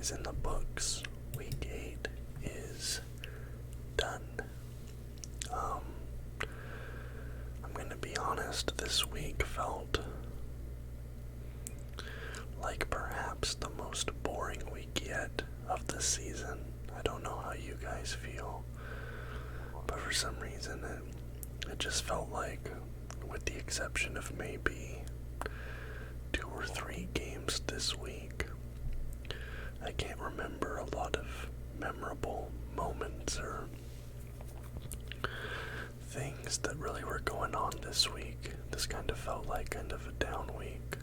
is in the books. Week 8 is done. I'm gonna be honest, this week felt like perhaps the most boring week yet of the season. I don't know how you guys feel, but for some reason it just felt like, with the exception of maybe 2 or 3 games this week, I can't remember a lot of memorable moments or things that really were going on this week. This kind of felt like kind of a down week.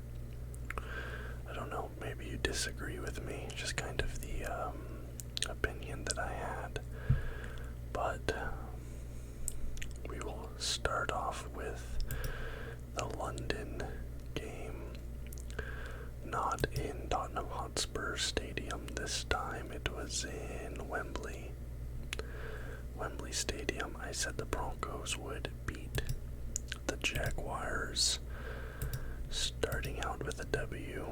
I don't know, maybe you disagree with me, just kind of the opinion that I had. But we will start off with the London game. Not in Tottenham Hotspur Stadium this time, it was in Wembley Stadium. I said the Broncos would beat the Jaguars, starting out with a W.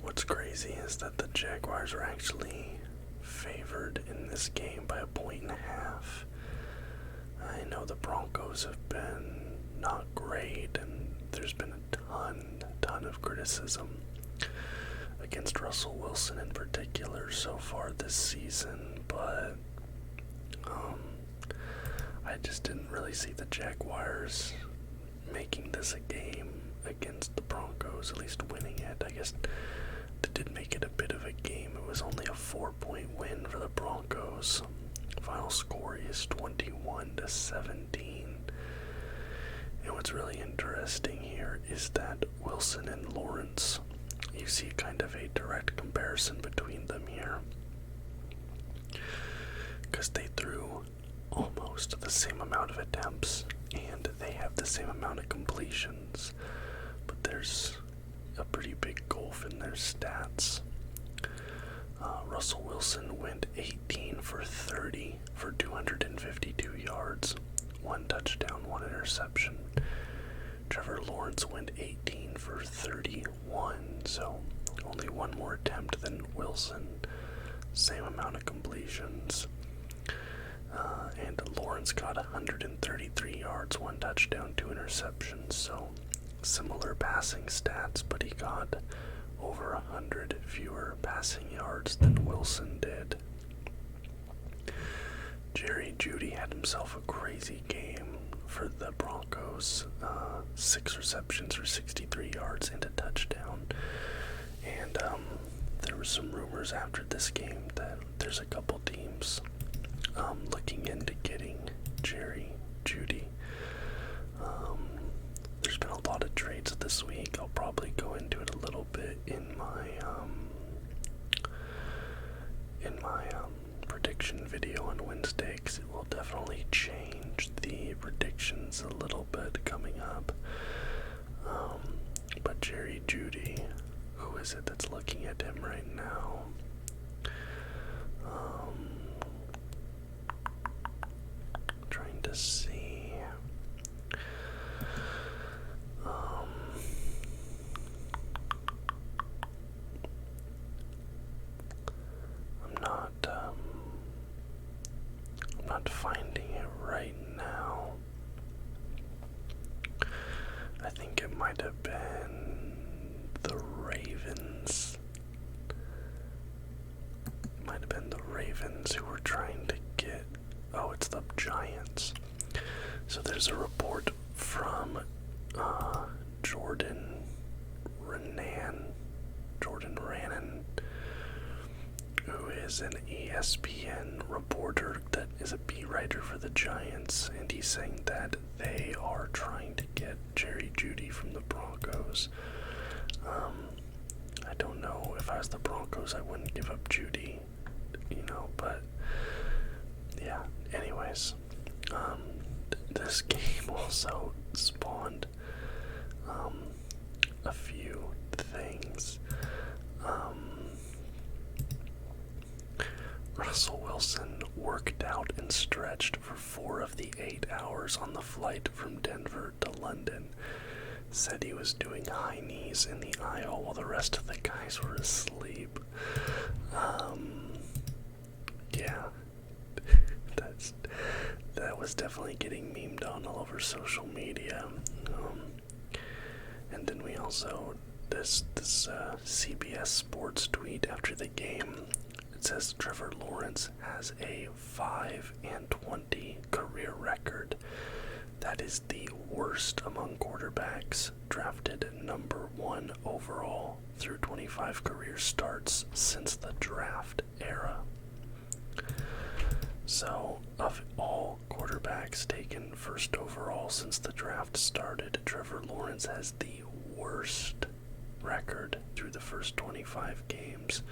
What's crazy is that the Jaguars are actually favored in this game by 1.5 points. I know the Broncos have been not great, and there's been a ton of criticism against Russell Wilson in particular so far this season, but I just didn't really see the Jaguars making this a game against the Broncos, at least winning it. I guess they did make it a bit of a game. It was only a 4-point win for the Broncos. Final score is 21-17. And what's really interesting here is that Wilson and Lawrence, you see kind of a direct comparison between them here, because they threw almost the same amount of attempts and they have the same amount of completions, but there's a pretty big gulf in their stats. Russell Wilson went 18 for 30 for 252 yards, 1 touchdown, 1 interception. Trevor Lawrence went 18 for 31, so only 1 more attempt than Wilson, same amount of completions. And Lawrence got 133 yards, 1 touchdown, 2 interceptions, so similar passing stats, but he got over 100 fewer passing yards than Wilson did. Jerry Jeudy had himself a crazy game for the Broncos, 6 receptions for 63 yards and a touchdown. And there were some rumors after this game that there's a couple teams looking into getting Jerry Jeudy. There's been a lot of trades this week. I'll probably go into it a little bit in my prediction video on Wednesday, because it will definitely change the predictions a little bit coming up. But Jerry Jeudy, who is it that's looking at him right now? Trying to see. I'm not finding it right now. I think it might have been the Ravens. It might have been the Ravens who were trying to get... Oh, it's the Giants. So there's a report from Jordan Rannon, who is an ESPN reporter that is a beat writer for the Giants, and he's saying that they are trying to get Jerry Jeudy from the Broncos. I don't know, if I was the Broncos, I wouldn't give up Jeudy, but yeah, anyways, this game also spawned a few things. Russell Wilson worked out and stretched for 4 of the 8 hours on the flight from Denver to London. Said he was doing high knees in the smile while the rest of the guys were asleep. Yeah, that was definitely getting memed on all over social media. And then we also, this CBS Sports tweet after the game, it says Trevor Lawrence has a 5-20 career record. That is the worst among quarterbacks drafted number 1 overall through 25 career starts since the draft era. So, of all quarterbacks taken first overall since the draft started, Trevor Lawrence has the worst record through the first 25 games.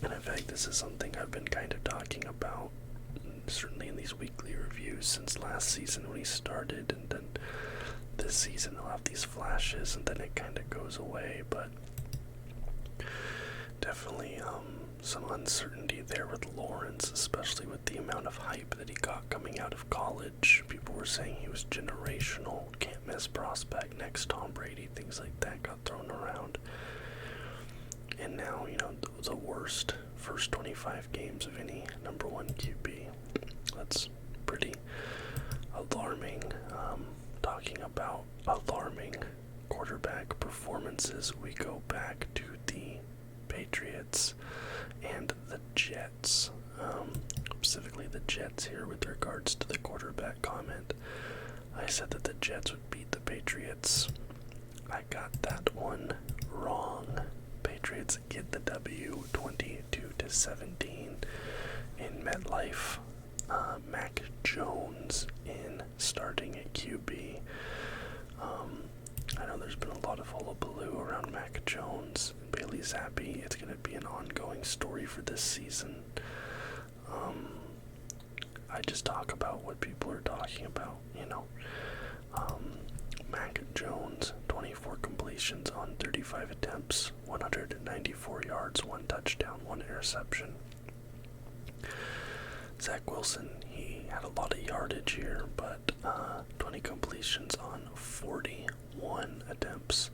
And in fact, this is something I've been kind of talking about, certainly in these weekly reviews, since last season when he started, and then this season he'll have these flashes and then it kind of goes away. But definitely some uncertainty there with Lawrence, especially with the amount of hype that he got coming out of college. People were saying he was generational, can't miss prospect, next Tom Brady, things like that got thrown around. And now, the worst first 25 games of any number 1 QB. That's pretty alarming. Talking about alarming quarterback performances, we go back to the Patriots and the Jets. Specifically the Jets here with regards to the quarterback comment. I said that the Jets would beat the Patriots. I got that one wrong. Patriots get the W 22-17 in MetLife. Mac Jones in starting at QB. I know there's been a lot of hullabaloo around Mac Jones and Bailey Zappi. It's going to be an ongoing story for this season. I just talk about what people are talking about, Mac Jones, 24 completions on 35 attempts, 194 yards, 1 touchdown, 1 interception. Zach Wilson, he had a lot of yardage here, but 20 completions on 41 attempts,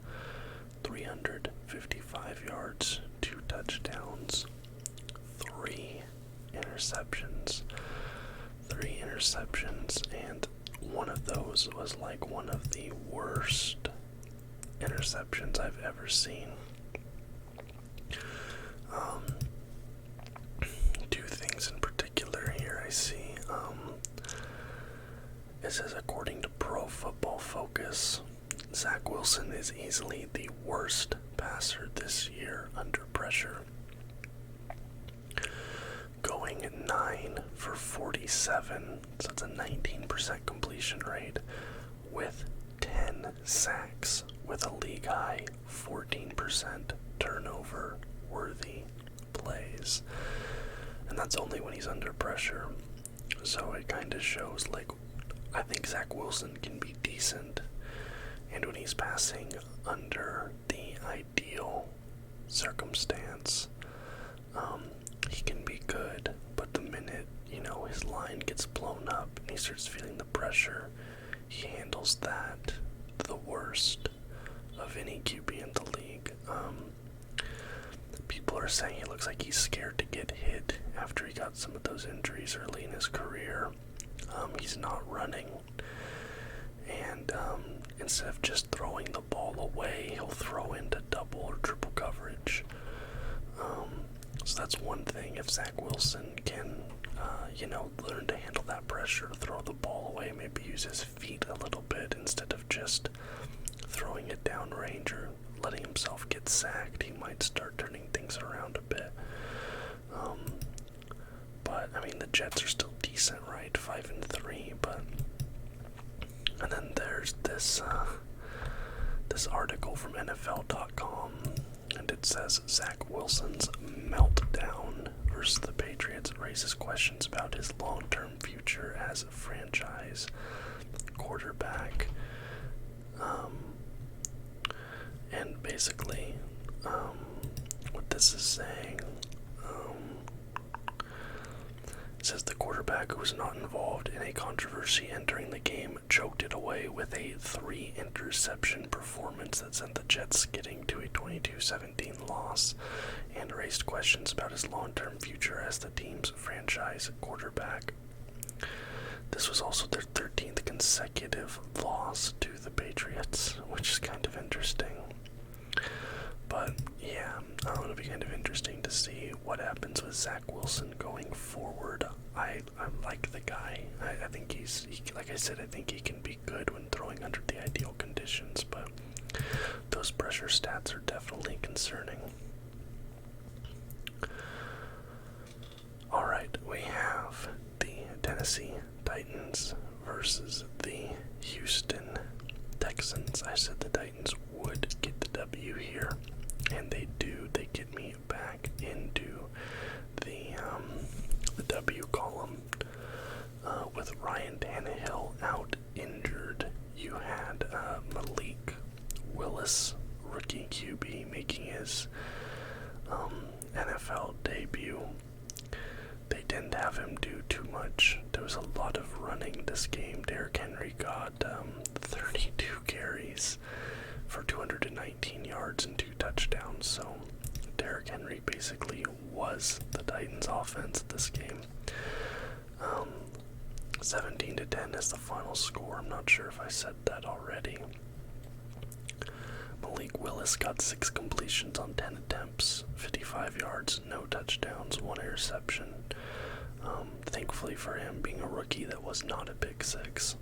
355 yards, 2 touchdowns, 3 interceptions. And one of those was like one of the worst interceptions I've ever seen. 2 things in particular here I see. It says, according to Pro Football Focus, Zach Wilson is easily the worst passer this year under pressure. Going 9 for 47, so that's a 19% completion rate, with 10 sacks, with a league-high 14% turnover-worthy plays. And that's only when he's under pressure. So it kind of shows, I think Zach Wilson can be decent, and when he's passing under the ideal circumstance, he can be good. But the minute, his line gets blown up and he starts feeling the pressure, he handles that the worst of any QB in the league. People are saying he looks like he's scared to get hit after he got some of those injuries early in his career. He's not running, and instead of just throwing the ball away, he'll throw into double or triple coverage. So that's one thing. If Zach Wilson can, learn to handle that pressure, throw the ball away, maybe use his feet a little bit instead of just throwing it downrange or letting himself get sacked, he might start turning things around a bit. But the Jets are still decent, right? 5-3, but and then there's this article from NFL.com, and it says Zach Wilson's meltdown versus the Patriots raises questions about his long-term future as a franchise quarterback. And basically, what this is saying, says the quarterback who was not involved in a controversy entering the game choked it away with a 3-interception performance that sent the Jets skidding to a 22-17 loss and raised questions about his long-term future as the team's franchise quarterback. This was also their 13th consecutive loss to the Patriots, which is kind of interesting. But yeah, it'll be kind of interesting to see what happens with Zach Wilson going forward. I like the guy. I think like I said, I think he can be good when throwing under the ideal conditions, but those pressure stats are definitely concerning. Alright, we have the Tennessee Titans versus the Houston Texans. I said the Titans would get the W here, and they do. They get me back into the W column. With Ryan Tannehill out injured, you had Malik Willis, rookie QB, making his NFL debut. They didn't have him do too much. There was a lot of running this game. Derrick Henry got 32 carries for 219 yards and 2 touchdowns. So Derrick Henry basically was the Titans' offense this game. 17-10 is the final score. I'm not sure if I said that already. Malik Willis got 6 completions on 10 attempts, 55 yards, no touchdowns, 1 interception. Thankfully for him, being a rookie, that was not a pick 6.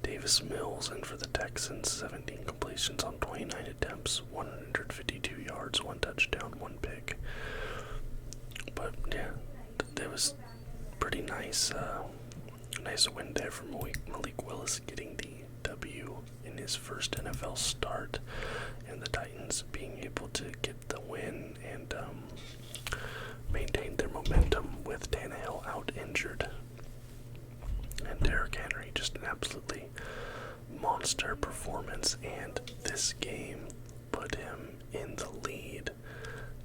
Davis Mills in for the Texans, 17 completions on 29 attempts, 152 yards, 1 touchdown, 1 pick. But yeah, it was pretty nice win there for Malik Willis, getting the W in his first NFL start, and the Titans being able to get the win and maintain their momentum with Tannehill out injured. And Derrick Henry, just an absolutely monster performance, and this game put him in the lead,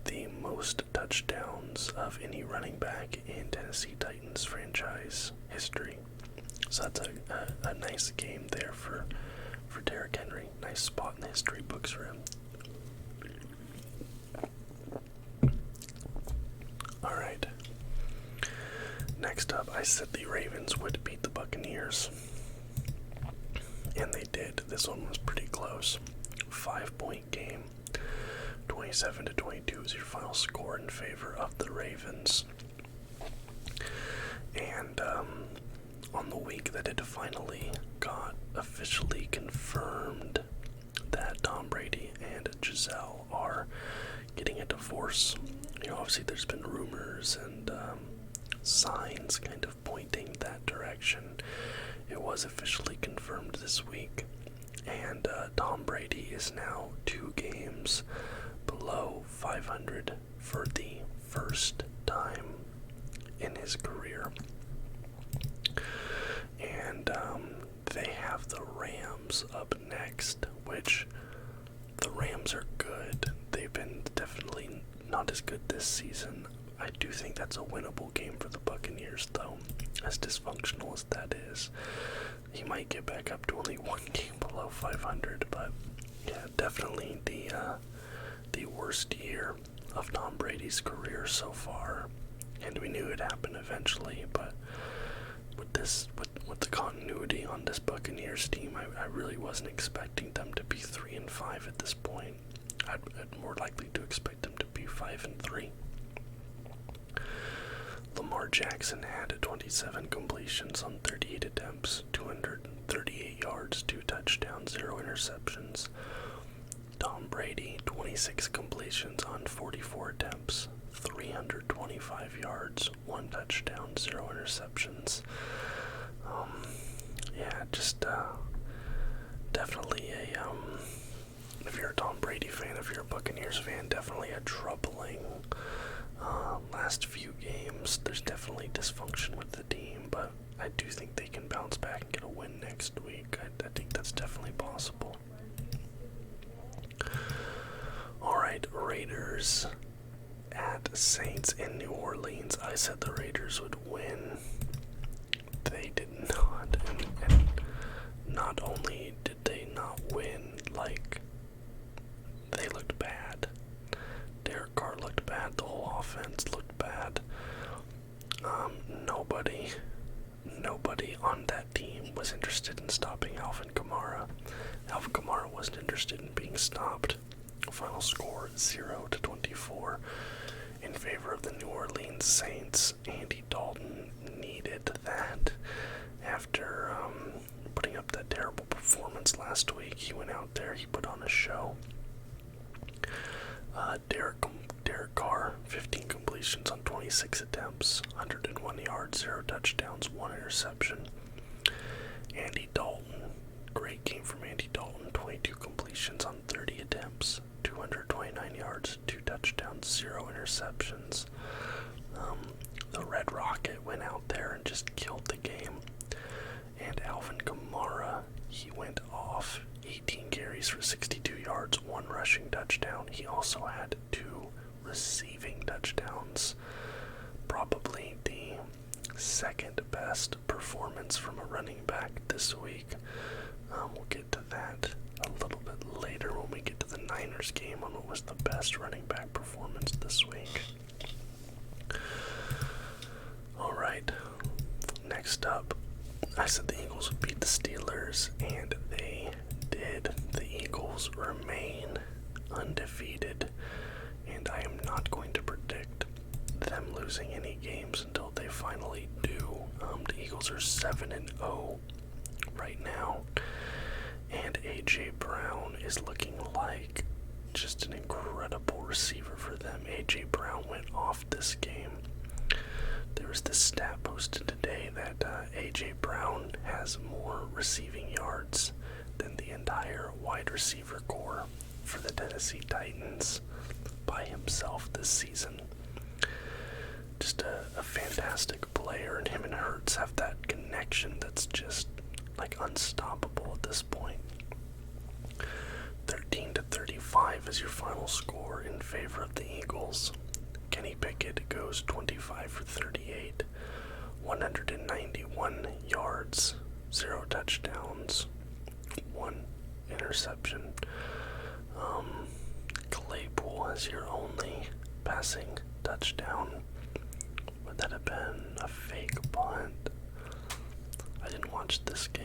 the most touchdowns of any running back in Tennessee Titans franchise history. So that's a nice game there for Derrick Henry. Nice spot in the history books for him. Alright. Next up, I said the Ravens would beat the Buccaneers. And they did. This one was pretty close. 5-point game. 27-22 is your final score in favor of the Ravens. And on the week that it finally got officially confirmed that Tom Brady and Giselle are getting a divorce, obviously there's been rumors and signs kind of pointing that direction. It was officially confirmed this week, and Tom Brady is now 2 games below 500 for the first time in his career. And they have the Rams up next, which the Rams are good. They've been definitely not as good this season. I do think that's a winnable game for the Buccaneers, though, as dysfunctional as that is. He might get back up to only 1 game below 500, but yeah, definitely the worst year of Tom Brady's career so far. And we knew it'd happen eventually, but with the continuity on this Buccaneers team, I really wasn't expecting them to be 3-5 at this point. I'd more likely to expect them to be 5-3. Lamar Jackson had 27 completions on 38 attempts, 238 yards, 2 touchdowns, 0 interceptions. Tom Brady, 26 completions on 44 attempts, 325 yards, 1 touchdown, 0 interceptions. Definitely if you're a Tom Brady fan, if you're a Buccaneers fan, definitely a troubling last few games. There's definitely dysfunction with the team, but I do think they can bounce back and get a win next week. I think that's definitely possible. Alright, Raiders at Saints in New Orleans. I said the Raiders would win. They did not. And not only did they not win, like, they looked bad. Derek Carr looked bad. The whole offense looked bad. Nobody on that team was interested in stopping Alvin Kamara. Alvin Kamara wasn't interested in being stopped. Final score 0-24 in favor of the New Orleans Saints. Andy Dalton needed that after putting up that terrible performance last week. He went out there, he put on a show. Derek Carr, 15 completions on 26 attempts, 101 yards, 0 touchdowns, 1 interception. Andy Dalton, great game from Andy Dalton, 22 completions on 30 attempts, 229 yards, 2 touchdowns, 0 interceptions. The Red Rocket went out there and just killed the game. And Alvin Kamara, he went off. 18 carries for 62 yards, 1 rushing touchdown. He also had 2 receiving touchdowns. Probably the second best performance from a running back this week. We'll get to that a little bit later when we get to the Niners game on what was the best running back performance this week. Alright, next up, I said the Eagles would beat the Steelers, and they did. The Eagles remain undefeated, and I am not going to predict them losing any games until they finally do. The Eagles are 7-0 right now, and A.J. Brown is looking like just an incredible receiver for them. A.J. Brown went off this game. There was this stat posted today that A.J. Brown has more receiving yards than the entire wide receiver core for the Tennessee Titans by himself this season. Just a fantastic player, and him and Hurts have that connection that's just like unstoppable at this point. 13-35 is your final score in favor of the Eagles. Kenny Pickett goes 25 for 38, 191 yards, 0 touchdowns, 1 interception. Claypool has your only passing touchdown. Would that have been a fake punt? I didn't watch this game.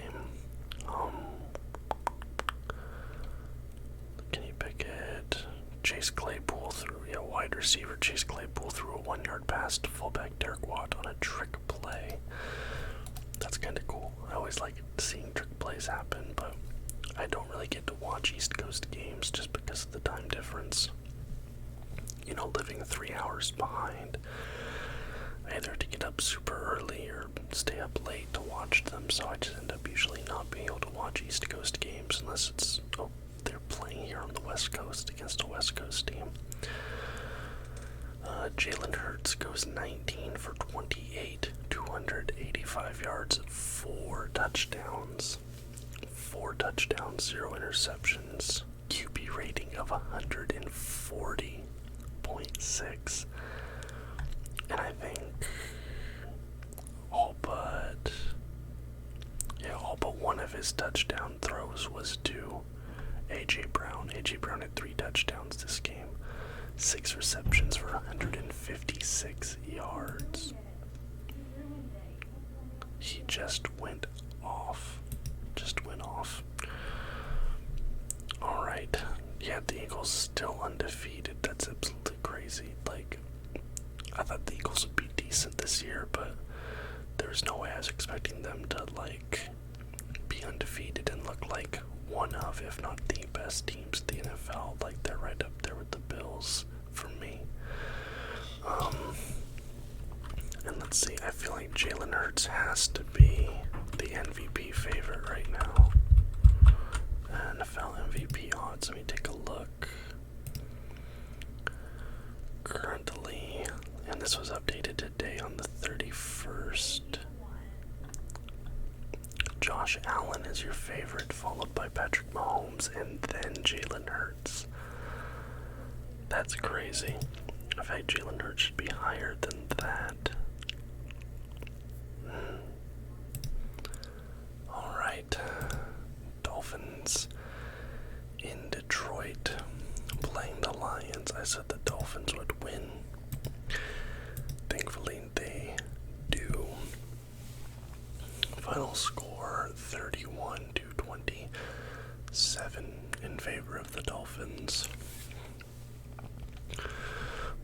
Kenny Pickett, Chase Claypool threw, wide receiver Chase Claypool threw a 1-yard pass to fullback Derek Watt on a trick play. That's kind of cool. I always like seeing trick plays happen, but I don't really get to watch East Coast games just because of the time difference. Living 3 hours behind. I either have to get up super early or stay up late to watch them, so I just end up usually not being able to watch East Coast games unless it's, they're playing here on the West Coast against a West Coast team. Jalen Hurts goes 19 for 28, 285 yards, 4 touchdowns. 4 touchdowns, 0 interceptions. QB rating of 140.6. And I think all but one of his touchdown throws was to A.J. Brown. A.J. Brown had 3 touchdowns this game. 6 receptions for 156 yards. He just went off. Alright. Yeah, the Eagles still undefeated. That's absolutely crazy. I thought the Eagles would be decent this year, but there's no way I was expecting them to, be undefeated and look like one of, if not the best teams in the NFL. They're right up there with the Bills for me. And let's see, I feel like Jalen Hurts has to be the MVP favorite right now. NFL MVP odds, let me take a look. Currently, and this was updated today on the 31st, Josh Allen is your favorite, followed by Patrick Mahomes, and then Jalen Hurts. That's crazy. In fact, Jalen Hurts should be higher than that. Alright. Dolphins in Detroit playing the Lions. I said the Dolphins would win. Thankfully, they do. Final score 31-27 in favor of the Dolphins.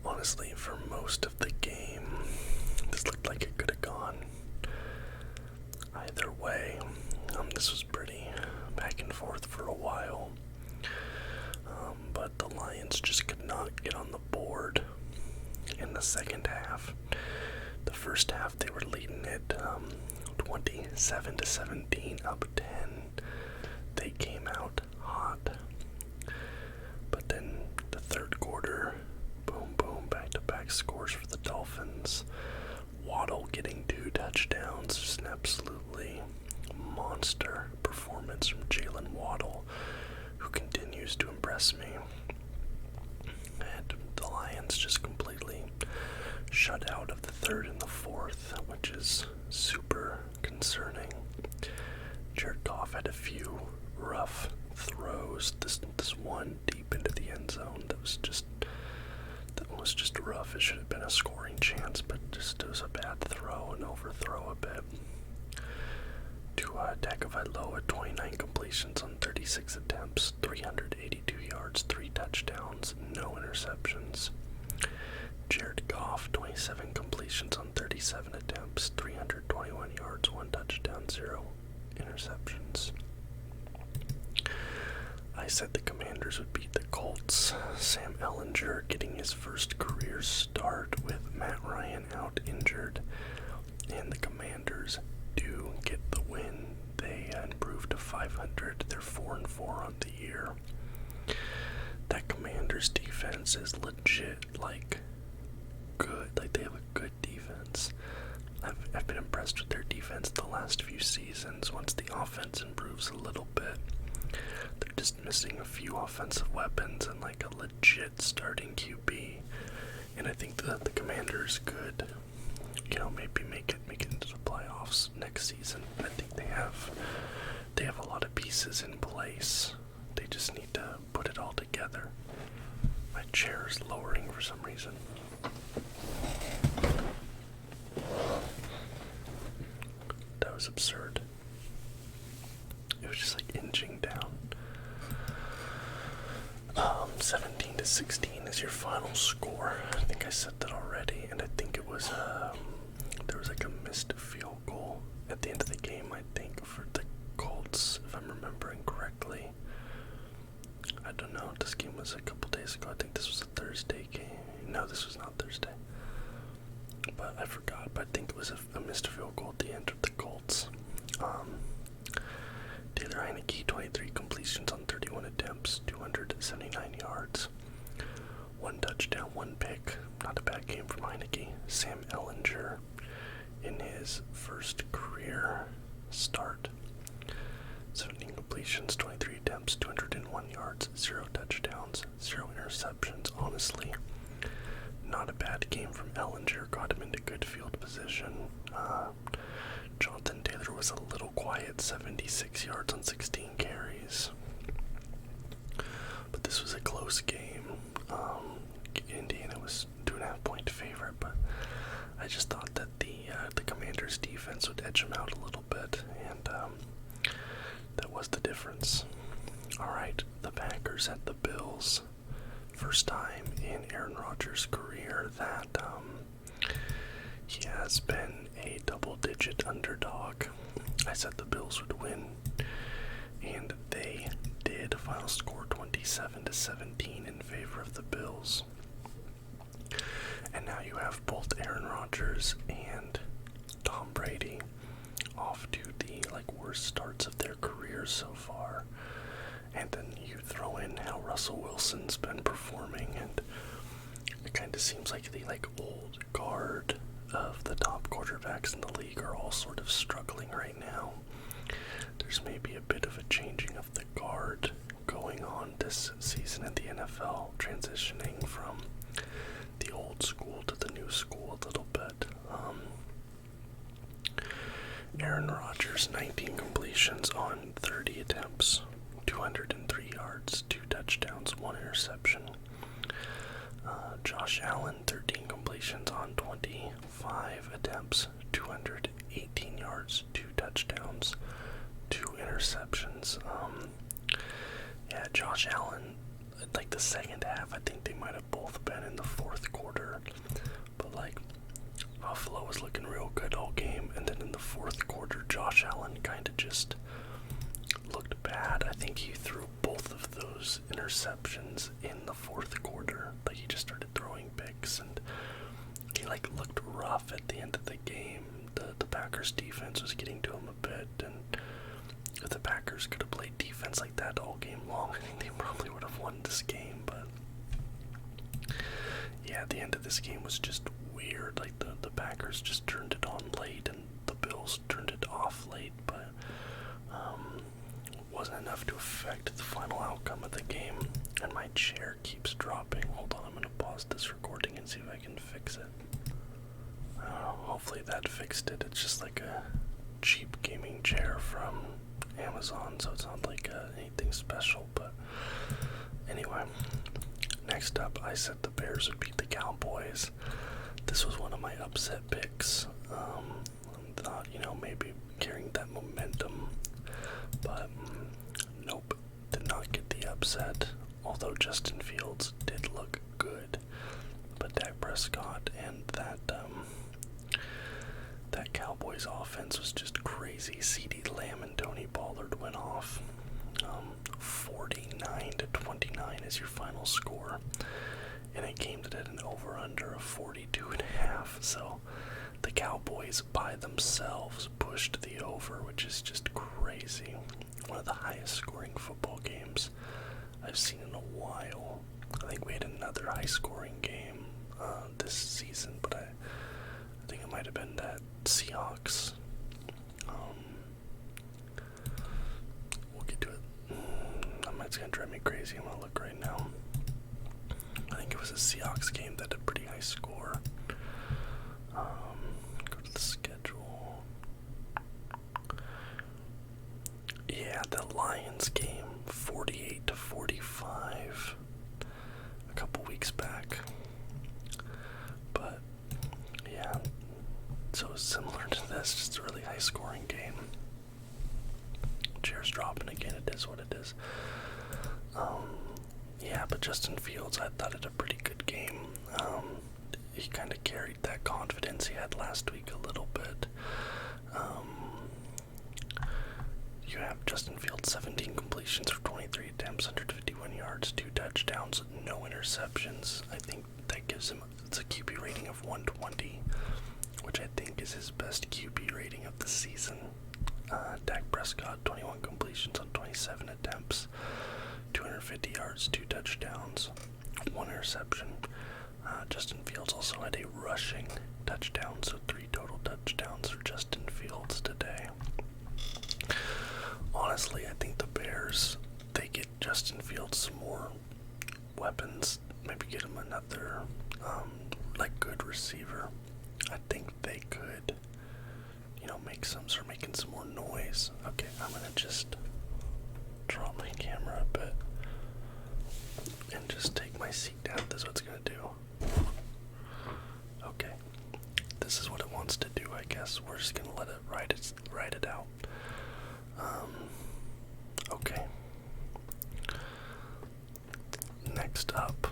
Honestly, for most of the game, this looked like it could have gone either way. This was pretty back and forth for a while. But the Lions just could not get on the board in the second half. The first half they were leading it 27-17, up 10. They came out hot. But then the third quarter, boom, boom, back-to-back scores for the Dolphins. Waddle getting 2 touchdowns, just an absolutely monster performance from Jalen Waddle, who continues to impress me. And the Lions just completely shut out of the third and the fourth, which is super concerning. Jared Goff had a few rough throws. This one deep into the end zone that was just rough. It should have been a scoring chance, but just it was a bad throw, an overthrow a bit. To Tagovailoa, 29 completions on 36 attempts, 382 yards, 3 touchdowns, no interceptions. Jared Goff, 27 completions on 37 attempts, 321 yards, 1 touchdown, 0 interceptions. I said the Commanders would beat the Colts. Sam Ehlinger getting his first career start with Matt Ryan out injured. And the Commanders do get the win. They improved to 500. They're 4-4 on the year. That Commanders defense is legit, good. They have a good defense. I've been impressed with their defense the last few seasons. Once the offense improves a little bit, they're just missing a few offensive weapons and a legit starting QB. And I think that the Commanders could, maybe make it into the playoffs next season. I think they have a lot of pieces in place. They just need to put it all together. My chair is lowering for some reason. That was absurd. It was just inching down. 17-16 is your final score. I think I said that already, and I think it was there was a missed field goal at the end of the game, I think, for the Colts, if I'm remembering correctly. I don't know, this game was a couple days ago. I think this was a Thursday game. No, this was not Thursday. But I forgot, but I think it was a missed field goal at the end of the Colts. Taylor Heineke, 23 completions on 31 attempts, 279 yards, 1 touchdown, 1 pick. Not a bad game from Heineke. Sam Ehlinger in his first career start. 17 completions, 23 attempts, 201 yards, 0 touchdowns, 0 interceptions. Honestly, not a bad game from Ehlinger. Got him into good field position. Jonathan Taylor was a little quiet, 76 yards on 16 carries. But this was a close game. Indiana was 2.5-point favorite, but I just thought that the Commanders' defense would edge them out a little bit, and that was the difference. Alright, the Packers at the Bills. First time in Aaron Rodgers' career that he has been a double-digit underdog. I said the Bills would win, and they did. Final score 27-17 in favor of the Bills. And now you have both Aaron Rodgers and Tom Brady off to the worst starts of their careers so far. And then you throw in how Russell Wilson's been performing, and it kind of seems like the old guard of the top quarterbacks in the league are all sort of struggling right now. There's maybe a bit of a changing of the guard going on this season in the NFL, transitioning from the old Panthers, 19 completions on 30 attempts, 203 yards, 2 touchdowns, 1 interception. Josh Allen, 13 completions on 25 attempts, 218 yards, 2 touchdowns, 2 interceptions. Yeah, Josh Allen, like the second half, I think they might have both been in the fourth quarter, but like Buffalo was looking real good all game, and then in the fourth quarter, Josh Allen kind of just looked bad. I think he threw both of those interceptions in the fourth quarter. Like, he just started throwing picks, and he like looked rough at the end of the game. The Packers defense was getting to him a bit, and if the Packers could have played defense like that all game long, I think they probably would have won this game. But yeah, the end of this game was just weird. Like, the Packers just turned it on late, and the Bills turned it off late, but wasn't enough to affect the final outcome of the game. And my chair keeps dropping. Hold on, I'm going to pause this recording and see if I can fix it. Hopefully that fixed it. It's just like a cheap gaming chair from Amazon, so it's not like anything special. But anyway, next up, I said the Bears would beat the Cowboys. This was one of my upset picks. Thought, maybe carrying that momentum, but nope, did not get the upset. Although Justin Fields did look good, but Dak Prescott and that Cowboys offense was just crazy. CeeDee Lamb and Tony Pollard went off. 49-29 is your final score in a game that had an over-under of 42.5. So the Cowboys by themselves pushed the over, which is just crazy. One of the highest scoring football games I've seen in a while. I think we had another high scoring game this season, but I think it might have been that Seahawks. We'll get to it. It's gonna drive me crazy. I'm gonna look right now. I think it was a Seahawks game that had a pretty high score. Go to the schedule. Yeah, the Lions game, 48-45, a couple weeks back. But yeah, so similar to this, just a really high scoring game. Chair's dropping again. It is what it is. Yeah, but Justin Fields, I thought, had a pretty good game. He kind of carried that confidence he had last week a little bit. You have Justin Fields, 17 completions for 23 attempts, 151 yards, 2 touchdowns, no interceptions. I think that gives him, it's a QB rating of 120, which I think is his best QB rating of the season. Dak Prescott, 21 completions on 27 attempts, 250 yards, 2 touchdowns, 1 interception. Justin Fields also had a rushing touchdown, so 3 total touchdowns for Justin Fields today. Honestly, I think the Bears, they get Justin Fields some more weapons, maybe get him another, good receiver. I think they could, start making some more noise. Okay, I'm gonna just drop my camera a bit and just take my seat down. This is what it's gonna do. Okay, this is what it wants to do, I guess. We're just gonna let it ride it out. Okay. Next up,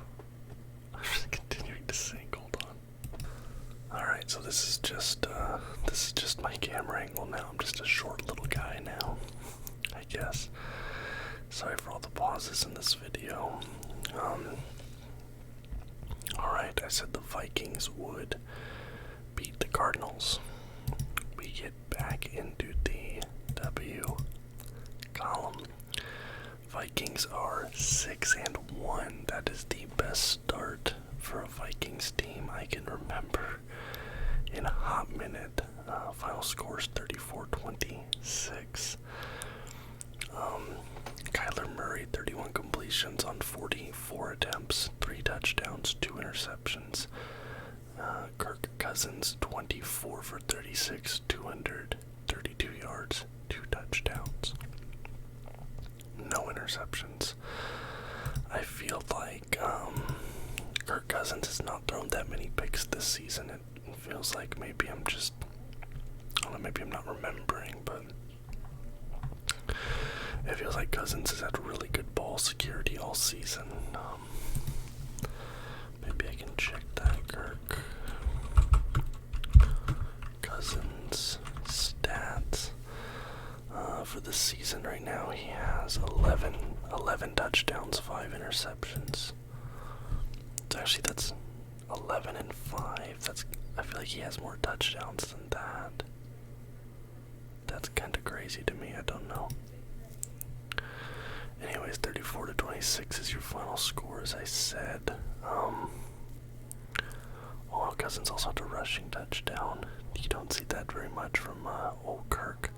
I'm just continuing to sing. Hold on. All right, so this is just my camera angle now. I'm just a short little guy now, I guess. Sorry for all the pauses in this video. Alright, I said the Vikings would beat the Cardinals. We get back into the W column. Vikings are 6-1. That is the best start for a Vikings team I can remember in a hot minute. Final score is 34-26. Kyler Murray, 31 completions on 44 attempts, 3 touchdowns, 2 interceptions. Kirk Cousins, 24 for 36, 230 132 yards, 2 touchdowns, no interceptions. I feel like Kirk Cousins has not thrown that many picks this season. It feels like maybe I don't know, maybe I'm not remembering, but it feels like Cousins has had really good ball security all season. Maybe I can check that. Kirk Cousins stats for the season right now. He has 11 touchdowns, 5 interceptions. That's 11 and 5. I feel like he has more touchdowns than that. That's kind of crazy to me. I don't know. Anyways, 34-26 is your final score, as I said. Cousins also had a rushing touchdown. You don't see that very much from old Kirk,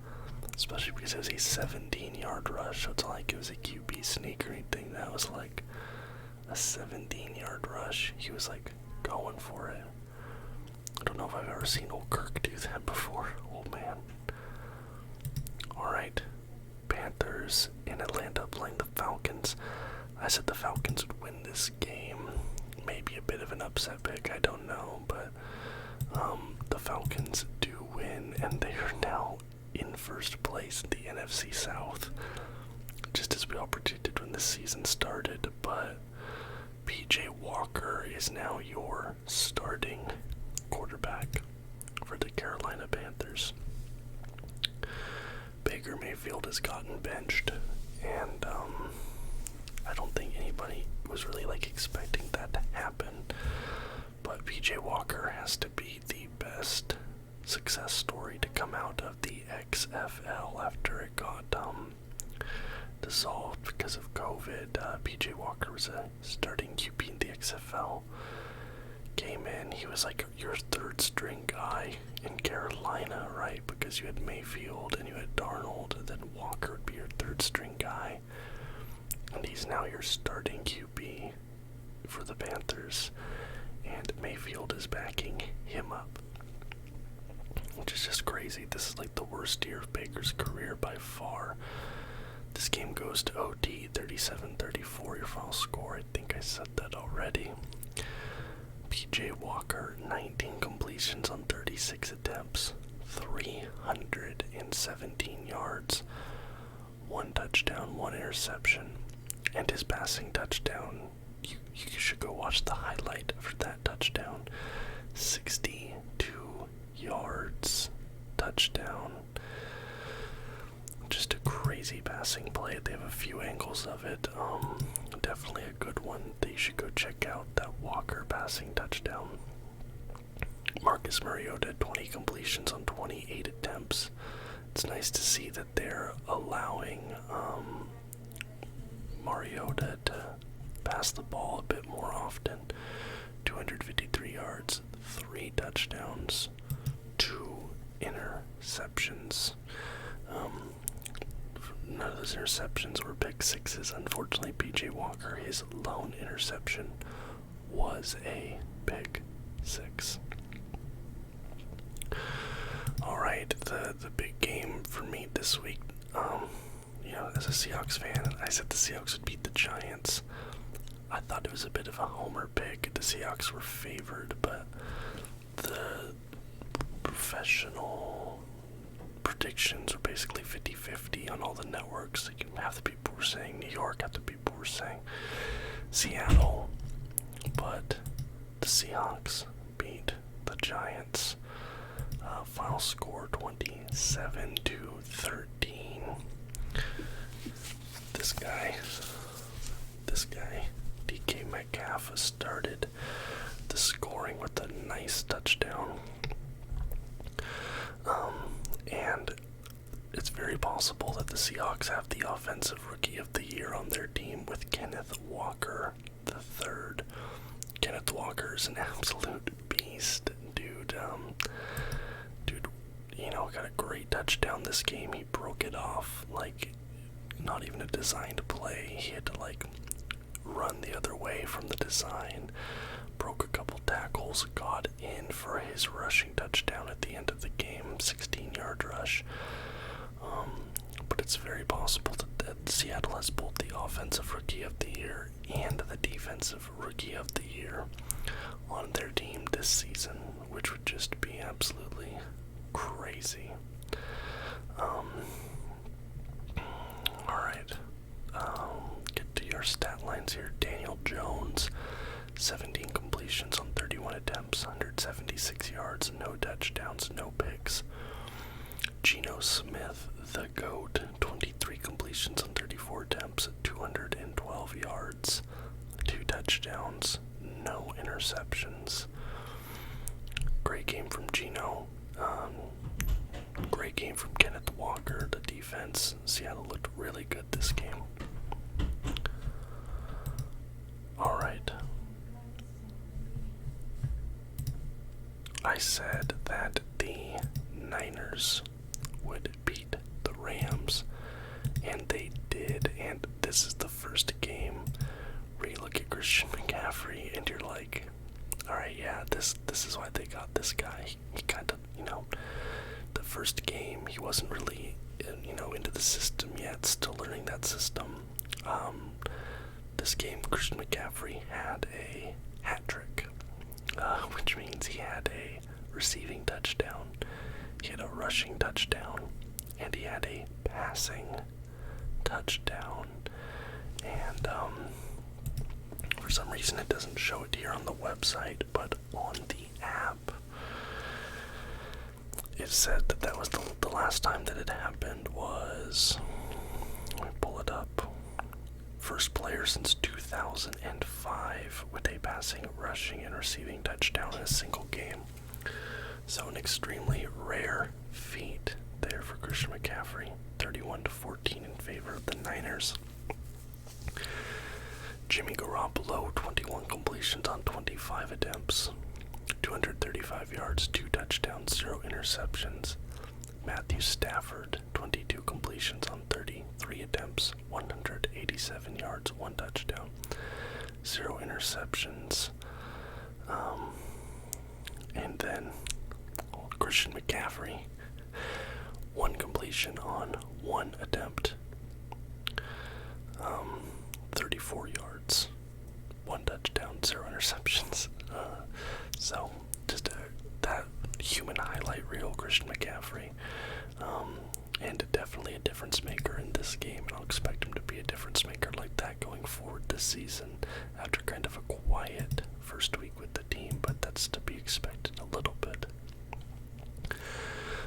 especially because it was a 17-yard rush. So it's not like it was a QB sneak or anything. That was like a 17-yard rush. He was like going for it. I don't know if I've ever seen old Kirk do that before. Old man. Alright. Panthers in Atlanta playing the Falcons. I said the Falcons would win this game. Maybe a bit of an upset pick, I don't know, but the Falcons do win, and they are now in first place in the NFC South, just as we all predicted when the season started. But PJ Walker is now your starting quarterback for the Carolina Panthers. Baker Mayfield has gotten benched, and I don't think anybody was really expecting that to happen. But PJ Walker has to be the best success story to come out of the XFL after it got dissolved because of COVID. PJ Walker was a starting QB in the XFL. Came in, he was like your third string guy in Carolina, right? Because you had Mayfield and you had Darnold, and then Walker would be your third string guy. And he's now your starting QB for the Panthers. And Mayfield is backing him up, which is just crazy. This is like the worst year of Baker's career by far. This game goes to OT, 37-34, your final score. I think I said that already. PJ Walker, 19 completions on 36 attempts, 317 yards, 1 touchdown, 1 interception, and his passing touchdown, you should go watch the highlight for that touchdown. 62 yards, touchdown. Just a crazy passing play. They have a few angles of it. Definitely a good one that you should go check out, that Walker passing touchdown. Marcus Mariota had 20 completions on 28 attempts. It's nice to see that they're allowing Mariota to pass the ball a bit more often. 253 yards, 3 touchdowns, 2 interceptions. None of those interceptions were pick sixes. Unfortunately, PJ Walker, his lone interception was a pick 6. Alright, the big game for me this week, as a Seahawks fan, I said the Seahawks would beat the Giants. I thought it was a bit of a homer pick. The Seahawks were favored, but the professional predictions were basically 50-50 on all the networks. Half the people were saying New York, half the people were saying Seattle, but the Seahawks beat the Giants. Final score 27-13. This guy, DK Metcalf, started the scoring with a nice touchdown. And it's very possible that the Seahawks have the Offensive Rookie of the Year on their team with Kenneth Walker III. Kenneth Walker is an absolute beast, dude. Got a great touchdown this game. He broke it off, not even a designed play. He had to, run the other way from the design. Broke a couple tackles, got got in for his rushing touchdown at the end of the game, 16-yard rush. But it's very possible that Seattle has both the Offensive Rookie of the Year and the Defensive Rookie of the Year on their team this season, which would just be absolutely crazy. Alright, get to your stat lines here. Daniel Jones, 17 completions on 31 attempts, 176 yards, no touchdowns, no picks. Geno Smith, the GOAT, 23 completions on 34 attempts, 212 yards, 2 touchdowns, no interceptions. Great game from Geno. Great game from Kenneth Walker. The defense, Seattle looked really good this game. Alright. I said that the Niners would beat the Rams, and they did, and this is the first game where you look at Christian McCaffrey and you're like, alright, yeah, this is why they got this guy. He kind of, the first game, he wasn't really, into the system yet, still learning that system. This game, Christian McCaffrey had a hat trick, which means he had a receiving touchdown, he had a rushing touchdown, and he had a passing touchdown. And for some reason it doesn't show it here on the website, but on the app it said that was the last time that it happened was, let me pull it up, first player since 2005 with a passing, rushing, and receiving touchdown in a single game. So an extremely rare feat there for Christian McCaffrey. 31-14 in favor of the Niners. Jimmy Garoppolo, 21 completions on 25 attempts, 235 yards, 2 touchdowns, 0 interceptions. Matthew Stafford, 22 completions on 33 attempts, 187 yards, 1 touchdown, 0 interceptions. And then Christian McCaffrey, 1 completion on 1 attempt, 34 yards, 1 touchdown, 0 interceptions. So just that human highlight reel, Christian McCaffrey, and definitely a difference maker in this game, and I'll expect him to be a difference maker like that going forward this season after kind of a quiet first week with the team, but that's to be expected a little bit.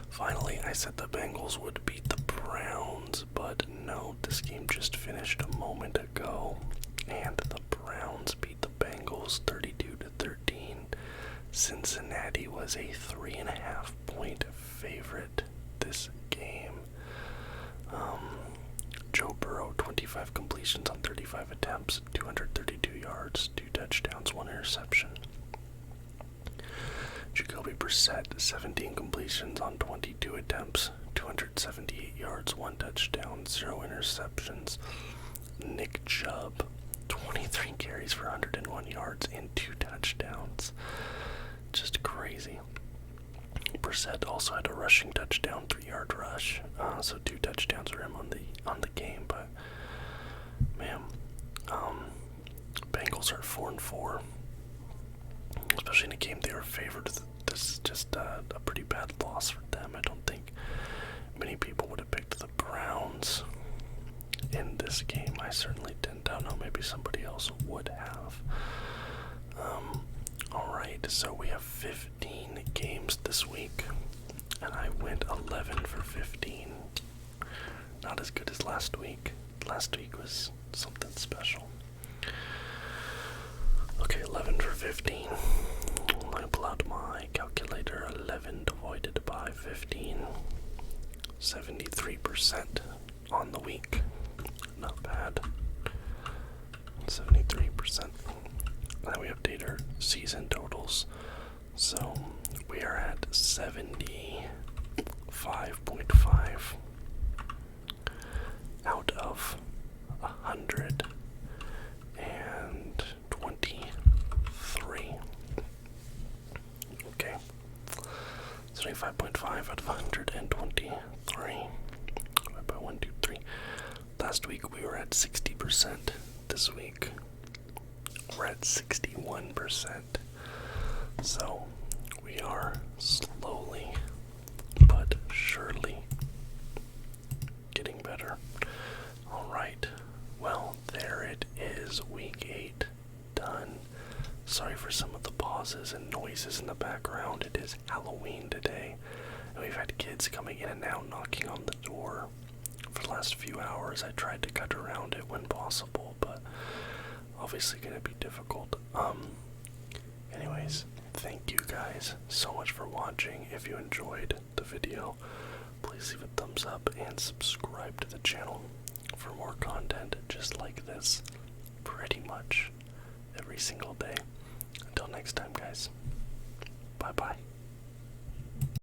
Finally, I said the Bengals would beat the Browns, but no, this game just finished a moment ago, and the Browns beat the Bengals 32-13. Cincinnati was a 3.5 point favorite this game. Joe Burrow, 25 completions on 35 attempts, 232 yards, 2 touchdowns, 1 interception. Jacoby Brissett, 17 completions on 22 attempts, 278 yards, 1 touchdown, 0 interceptions. Nick Chubb, 23 carries for 101 yards and 2 touchdowns. Just crazy. Brissett also had a rushing touchdown, 3-yard rush, so 2 touchdowns for him on the game. But man, Bengals are 4-4, especially in a game they were favored. This is just a pretty bad loss for them. I don't think many people would have picked the Browns in this game. I certainly didn't. I don't know, maybe somebody else would have. Alright, so we have 15 games this week, and I went 11 for 15. Not as good as last week. Last week was something special. Okay, 11 for 15. I pull out my calculator. 11 divided by 15. 73% on the week. Not bad. 73%. Now we update our season totals. So we are at 75.5 out of 123 95.5 out of 123. By 1, 2, 3. Last week we were at 60%. This week we're at 61%. So we are slowly but surely getting better. Alright, well, there it is, week 8 done. Sorry for some of the pauses and noises in the background. It is Halloween today, and we've had kids coming in and out knocking on the door for the last few hours. I tried to cut around it when possible, but obviously going to be difficult. Anyways, thank you guys so much for watching. If you enjoyed the video, please leave a thumbs up and subscribe to the channel for more content just like this pretty much every single day. Until next time, guys. Bye-bye.